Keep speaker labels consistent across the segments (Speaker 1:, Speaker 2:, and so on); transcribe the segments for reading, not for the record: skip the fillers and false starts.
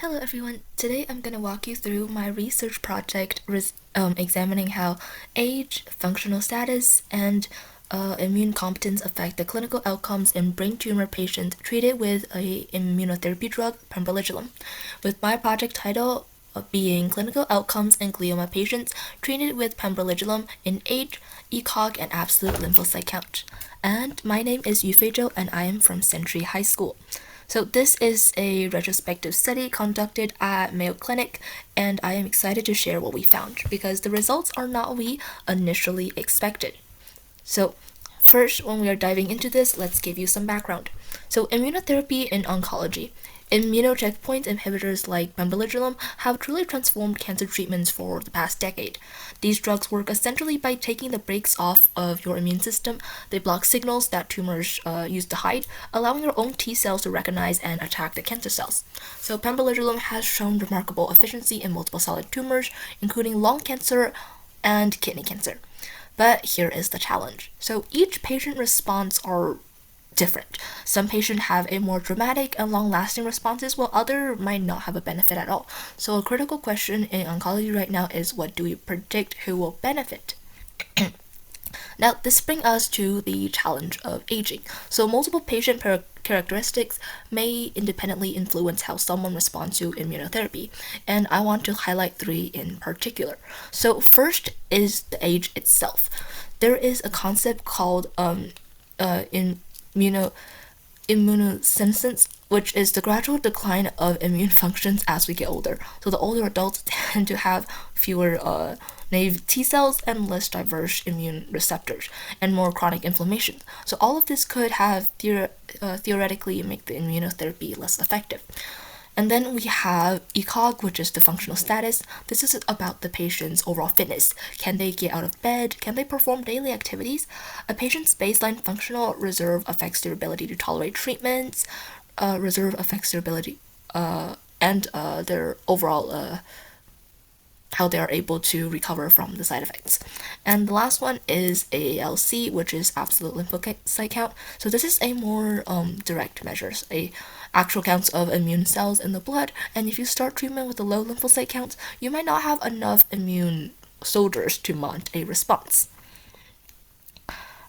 Speaker 1: Hello everyone, today I'm going to walk you through my research project examining how age, functional status, and immune competence affect the clinical outcomes in brain tumor patients treated with a immunotherapy drug, pembrolizumab, with my project title being Clinical Outcomes in Glioma Patients Treated with Pembrolizumab in Age, ECOG, and Absolute Lymphocyte Count. And my name is Yufei Zhou, and I am from Century High School. So this is a retrospective study conducted at Mayo Clinic, and I am excited to share what we found because the results are not what we initially expected. So first, when we are diving into this, let's give you some background. So immunotherapy in oncology. Immunocheckpoint inhibitors like pembrolizumab have truly transformed cancer treatments for the past decade. These drugs work essentially by taking the brakes off of your immune system. They block signals that tumors use to hide, allowing your own T cells to recognize and attack the cancer cells. So pembrolizumab has shown remarkable efficiency in multiple solid tumors, including lung cancer and kidney cancer. But here is the challenge. So each patient response are different. Some patients have a more dramatic and long-lasting responses, while others might not have a benefit at all. So a critical question in oncology right now is, what do we predict who will benefit? Now, this brings us to the challenge of aging. So multiple patient characteristics may independently influence how someone responds to immunotherapy, and I want to highlight three in particular. So first is the age itself. There is a concept called immunosenescence, which is the gradual decline of immune functions as we get older. So the older adults tend to have fewer naive T cells and less diverse immune receptors and more chronic inflammation. So all of this could have theoretically make the immunotherapy less effective. And then we have ECOG, which is the functional status. This is about the patient's overall fitness. Can they get out of bed? Can they perform daily activities? A patient's baseline functional reserve affects their ability to tolerate treatments. Reserve affects their ability and their overall how they are able to recover from the side effects. And the last one is ALC, which is absolute lymphocyte count. So this is a more direct measures, a actual counts of immune cells in the blood. And if you start treatment with a low lymphocyte counts, you might not have enough immune soldiers to mount a response.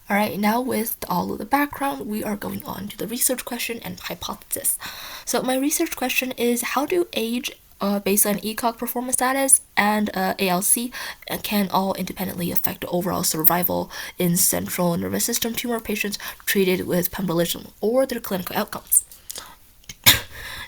Speaker 1: Alright, now with all of the background, we are going on to the research question and hypothesis. So my research question is, how do age, baseline ECOG performance status, and ALC can all independently affect the overall survival in central nervous system tumor patients treated with pembrolizumab or their clinical outcomes?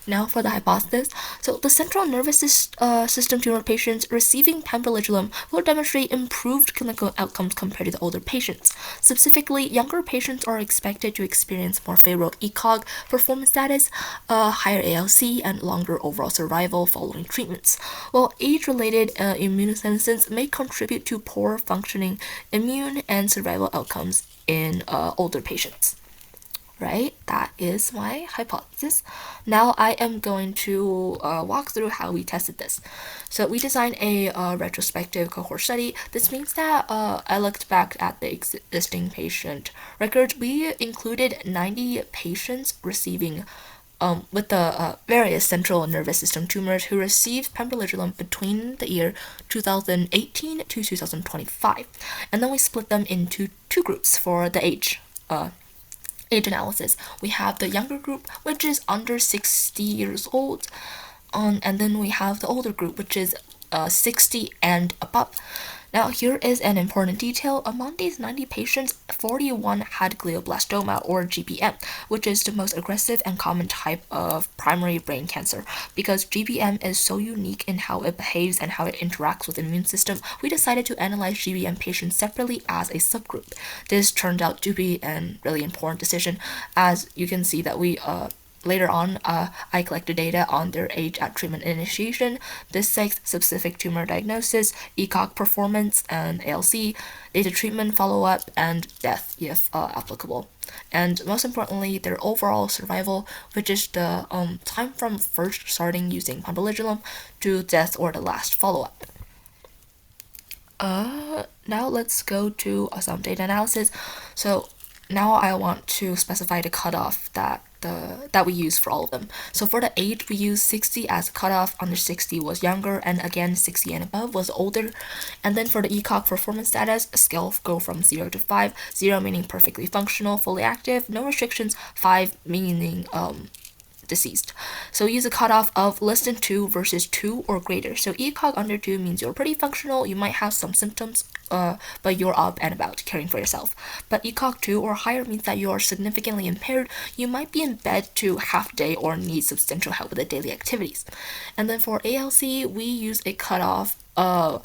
Speaker 1: Now for the hypothesis. So the central nervous system tumor patients receiving pembrolizumab will demonstrate improved clinical outcomes compared to the older patients. Specifically, younger patients are expected to experience more favorable ECOG performance status, higher ALC, and longer overall survival following treatments. While age-related immunosenescence may contribute to poor functioning immune and survival outcomes in older patients. Right? That is my hypothesis. Now I am going to walk through how we tested this. So we designed a retrospective cohort study. This means that I looked back at the existing patient records. We included 90 patients receiving with the various central nervous system tumors who received pembrolizumab between the year 2018 to 2025. And then we split them into two groups for the age analysis. We have the younger group, which is under 60 years old, and then we have the older group, which is 60 and above. Now, here is an important detail. Among these 90 patients, 41 had glioblastoma or GBM, which is the most aggressive and common type of primary brain cancer. Because GBM is so unique in how it behaves and how it interacts with the immune system, we decided to analyze GBM patients separately as a subgroup. This turned out to be a really important decision, as you can see that we later on, I collected data on their age at treatment initiation, the sex-specific tumor diagnosis, ECOG performance, and ALC, data treatment follow-up, and death if applicable. And most importantly, their overall survival, which is the time from first starting using pembrolizumab to death or the last follow-up. Now let's go to some data analysis. So now I want to specify the cutoff that that we use for all of them. So for the age, we use 60 as a cutoff. Under 60 was younger, and again 60 and above was older. And then for the ECOG performance status, a scale go from 0 to 5. 0 meaning perfectly functional, fully active, no restrictions. 5 meaning deceased. So use a cutoff of less than 2 versus 2 or greater. So ECOG under 2 means you're pretty functional, you might have some symptoms, but you're up and about caring for yourself. But ECOG 2 or higher means that you are significantly impaired, you might be in bed to half day or need substantial help with the daily activities. And then for ALC, we use a cutoff of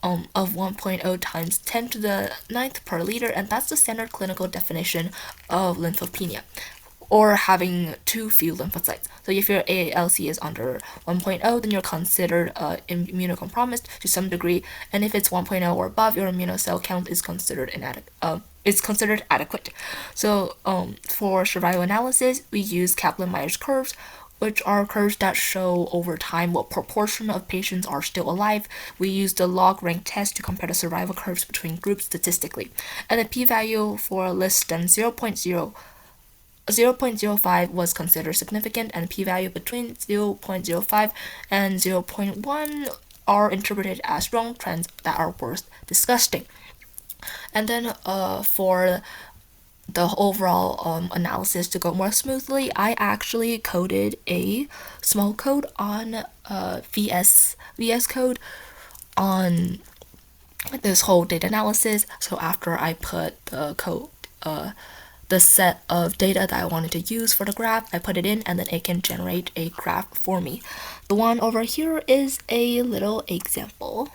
Speaker 1: 1.0 times 10 to the 9th per liter, and that's the standard clinical definition of lymphopenia, or having too few lymphocytes. So if your ALC is under 1.0, then you're considered immunocompromised to some degree, and if it's 1.0 or above, your immunocell count is considered adequate. So for survival analysis, we use Kaplan-Meier's curves, which are curves that show over time what proportion of patients are still alive. We use the log rank test to compare the survival curves between groups statistically, and the p-value for less than 0.05 was considered significant, and p-value between 0.05 and 0.1 are interpreted as strong trends that are worth discussing. And then for the overall analysis to go more smoothly, I actually coded a small code on VS Code on this whole data analysis. So after I put the code, the set of data that I wanted to use for the graph, I put it in, and then it can generate a graph for me. The one over here is a little example.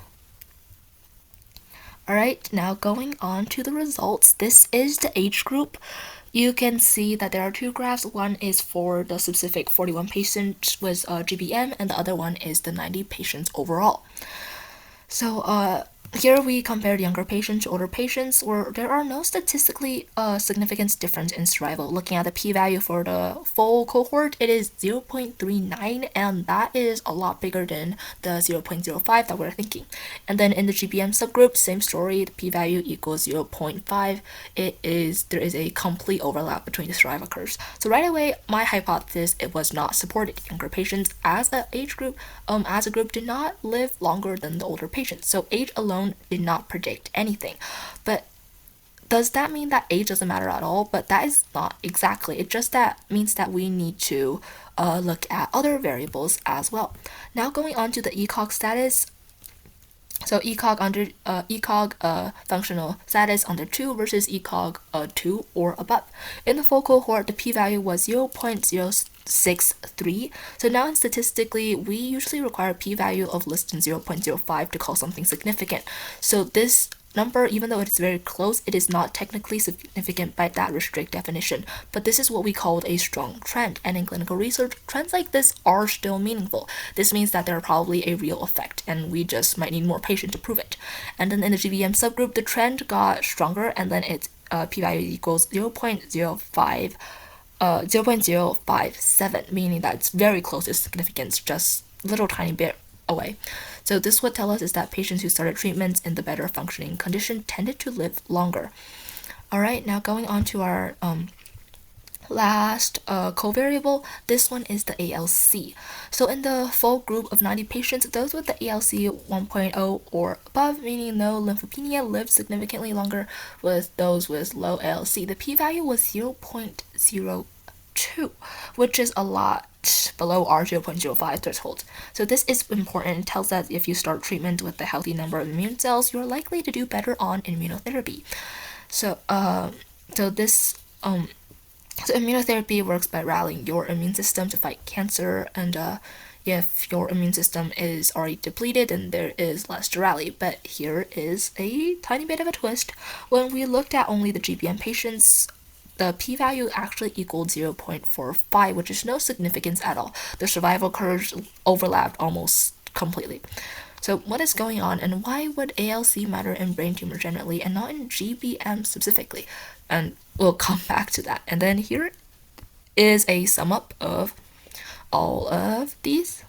Speaker 1: Alright, now going on to the results. This is the age group. You can see that there are two graphs. One is for the specific 41 patients with GBM, and the other one is the 90 patients overall. So here we compared younger patients to older patients, where there are no statistically significant difference in survival. Looking at the p-value for the full cohort, it is 0.39, and that is a lot bigger than the 0.05 that we're thinking. And then in the GBM subgroup, same story, the p-value equals 0.5. There is a complete overlap between the survival curves. So right away, my hypothesis, it was not supported. Younger patients as a group did not live longer than the older patients. So age alone did not predict anything. But does that mean that age doesn't matter at all? But that is not exactly. It just means that we need to look at other variables as well. Now going on to the ECOG status. So ECOG functional status under 2 versus ECOG 2 or above. In the full cohort, the p-value was 0.063. So now statistically, we usually require a p-value of less than 0.05 to call something significant. So this number, even though it's very close, it is not technically significant by that strict definition. But this is what we called a strong trend, and in clinical research, trends like this are still meaningful. This means that they're probably a real effect, and we just might need more patients to prove it. And then in the GBM subgroup, the trend got stronger, and then its p-value equals 0.057, meaning that it's very close to significance, just a little tiny bit away. So this would tell us is that patients who started treatments in the better functioning condition tended to live longer. Alright, now going on to our last covariable. This one is the ALC. So in the full group of 90 patients, those with the ALC 1.0 or above, meaning no lymphopenia, lived significantly longer. With those with low ALC, the p-value was 0.02, which is a lot below our 0.05 threshold. So this is important. It tells that if you start treatment with a healthy number of immune cells, you're likely to do better on immunotherapy. So immunotherapy works by rallying your immune system to fight cancer, and if your immune system is already depleted, then there is less to rally. But here is a tiny bit of a twist. When we looked at only the GBM patients, the p-value actually equaled 0.45, which is no significance at all. The survival curves overlapped almost completely. So what is going on, and why would ALC matter in brain tumor generally and not in GBM specifically? And we'll come back to that. And then here is a sum up of all of these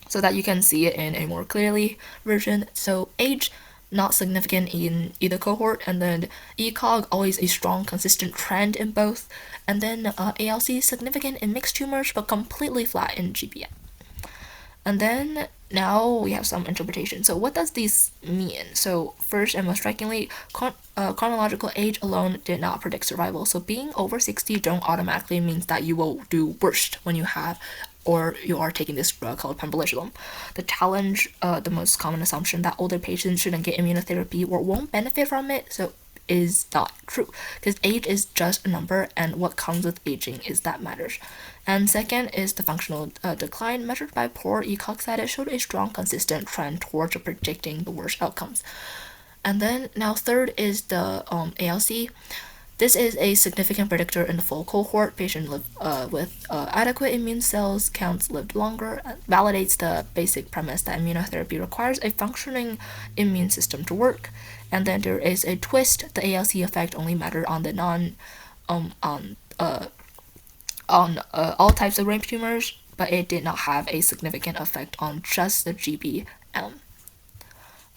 Speaker 1: so that you can see it in a more clearly version. So age, not significant in either cohort, and then ECOG always a strong consistent trend in both, and then ALC significant in mixed tumors but completely flat in GBM. And then now we have some interpretation. So what does this mean? So first and most strikingly, chronological age alone did not predict survival. So being over 60 don't automatically means that you will do worst when you have or you are taking this drug called pembrolizumab. The challenge, the most common assumption that older patients shouldn't get immunotherapy or won't benefit from it, so is not true, because age is just a number and what comes with aging is that matters. And second is the functional decline measured by poor ECOG status showed a strong consistent trend towards predicting the worst outcomes. And then now third is the ALC. This is a significant predictor in the full cohort. Patients with adequate immune cells counts lived longer, validates the basic premise that immunotherapy requires a functioning immune system to work. And then there is a twist. The ALC effect only mattered on the on all types of brain tumors, but it did not have a significant effect on just the GBM.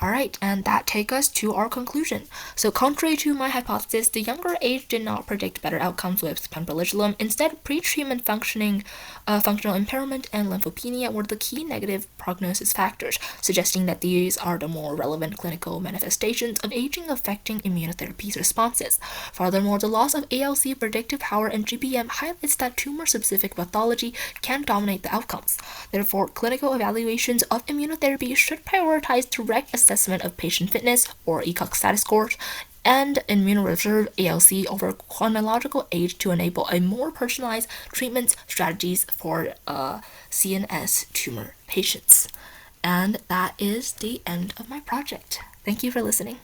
Speaker 1: Alright, and that takes us to our conclusion. So contrary to my hypothesis, the younger age did not predict better outcomes with pembrolizumab. Instead, pre-treatment functional impairment and lymphopenia were the key negative prognosis factors, suggesting that these are the more relevant clinical manifestations of aging affecting immunotherapy's responses. Furthermore, the loss of ALC predictive power in GBM highlights that tumor-specific pathology can dominate the outcomes. Therefore, clinical evaluations of immunotherapy should prioritize direct assessment of patient fitness or ECOG status scores and immunoreserve ALC over chronological age to enable a more personalized treatment strategies for CNS tumor patients. And that is the end of my project. Thank you for listening.